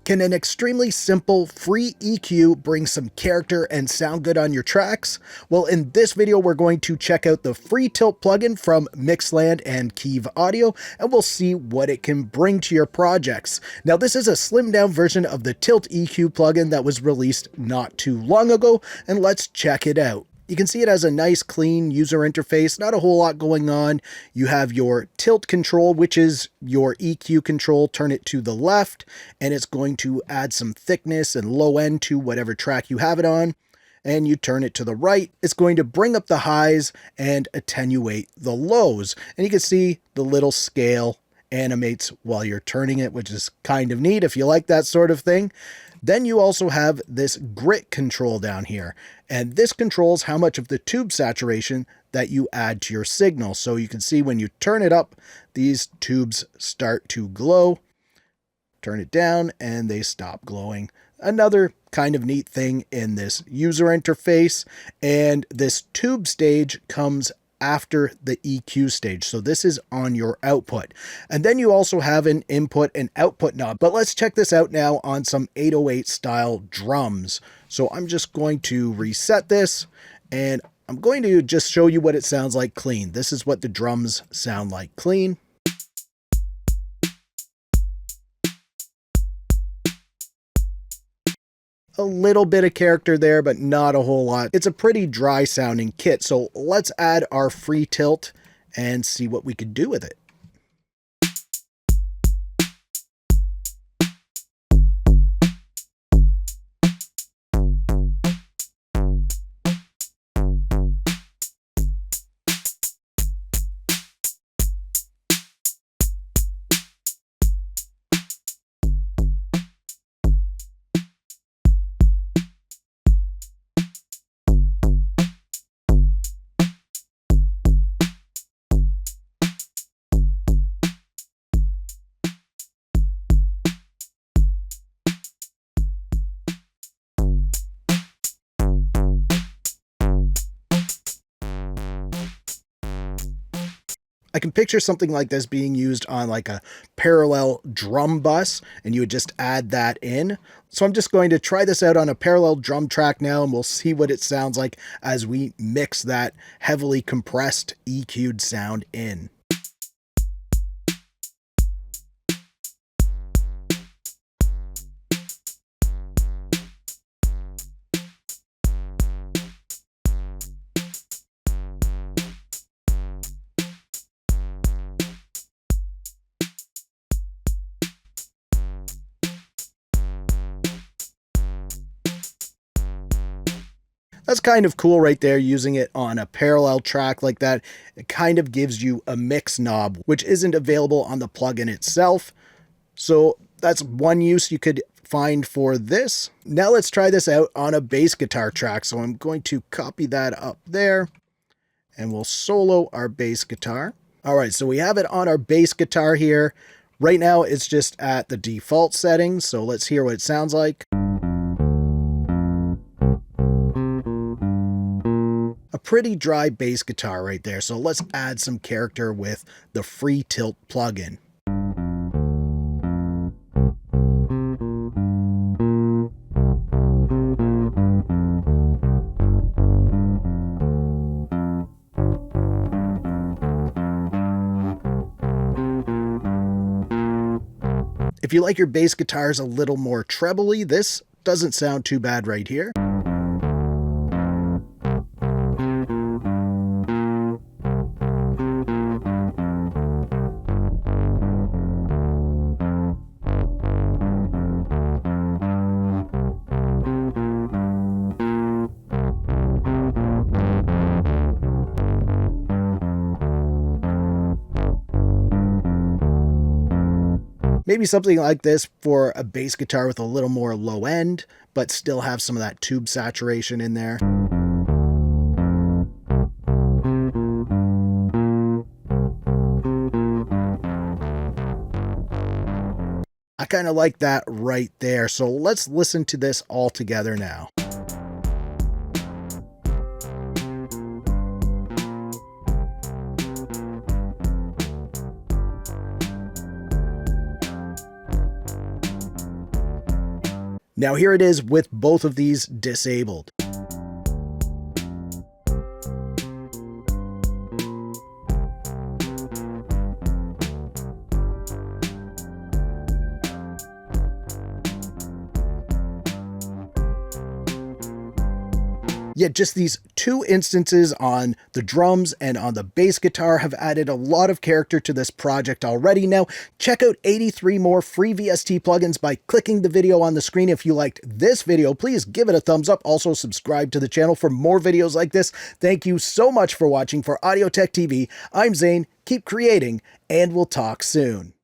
Can an extremely simple free EQ bring some character and sound good on your tracks? Well, in this video, we're going to check out the FreeTilt plugin from Mixland and Keve Audio, and we'll see what it can bring to your projects. Now, this is a slimmed down version of the Tilt EQ plugin that was released not too long ago, and let's check it out. You can see it has a nice clean user interface, not a whole lot going on. You have your tilt control, which is your EQ control. Turn it to the left and it's going to add some thickness and low end to whatever track you have it on. And you turn it to the right, it's going to bring up the highs and attenuate the lows. And you can see the little scale animates while you're turning it, which is kind of neat if you like that sort of thing. Then you also have this grit control down here, and this controls how much of the tube saturation that you add to your signal. So you can see when you turn it up, these tubes start to glow. Turn it down and they stop glowing. Another kind of neat thing in this user interface, and this tube stage comes after the EQ stage. So this is on your output. And then you also have an input and output knob. But let's check this out now on some 808 style drums. So I'm just going to reset this and I'm going to just show you what it sounds like clean. This is what the drums sound like clean. A little bit of character there, but not a whole lot. It's a pretty dry sounding kit. So let's add our free tilt and see what we could do with it. I can picture something like this being used on like a parallel drum bus, and you would just add that in. So I'm just going to try this out on a parallel drum track now, and we'll see what it sounds like as we mix that heavily compressed EQ'd sound in. That's kind of cool right there, using it on a parallel track like that. It kind of gives you a mix knob, which isn't available on the plugin itself. So that's one use you could find for this. Now let's try this out on a bass guitar track. So I'm going to copy that up there and we'll solo our bass guitar. All right, so we have it on our bass guitar here. Right now it's just at the default settings. So let's hear what it sounds like. A pretty dry bass guitar right there. So let's add some character with the FreeTilt plugin. If you like your bass guitars a little more trebly, this doesn't sound too bad right here. Maybe something like this for a bass guitar with a little more low end, but still have some of that tube saturation in there. I kind of like that right there. So let's listen to this all together now. Now here it is with both of these disabled. Yet just these two instances on the drums and on the bass guitar have added a lot of character to this project already. Now, check out 83 more free VST plugins by clicking the video on the screen. If you liked this video, please give it a thumbs up. Also, subscribe to the channel for more videos like this. Thank you so much for watching. For Audio Tech TV, I'm Zane. Keep creating, and we'll talk soon.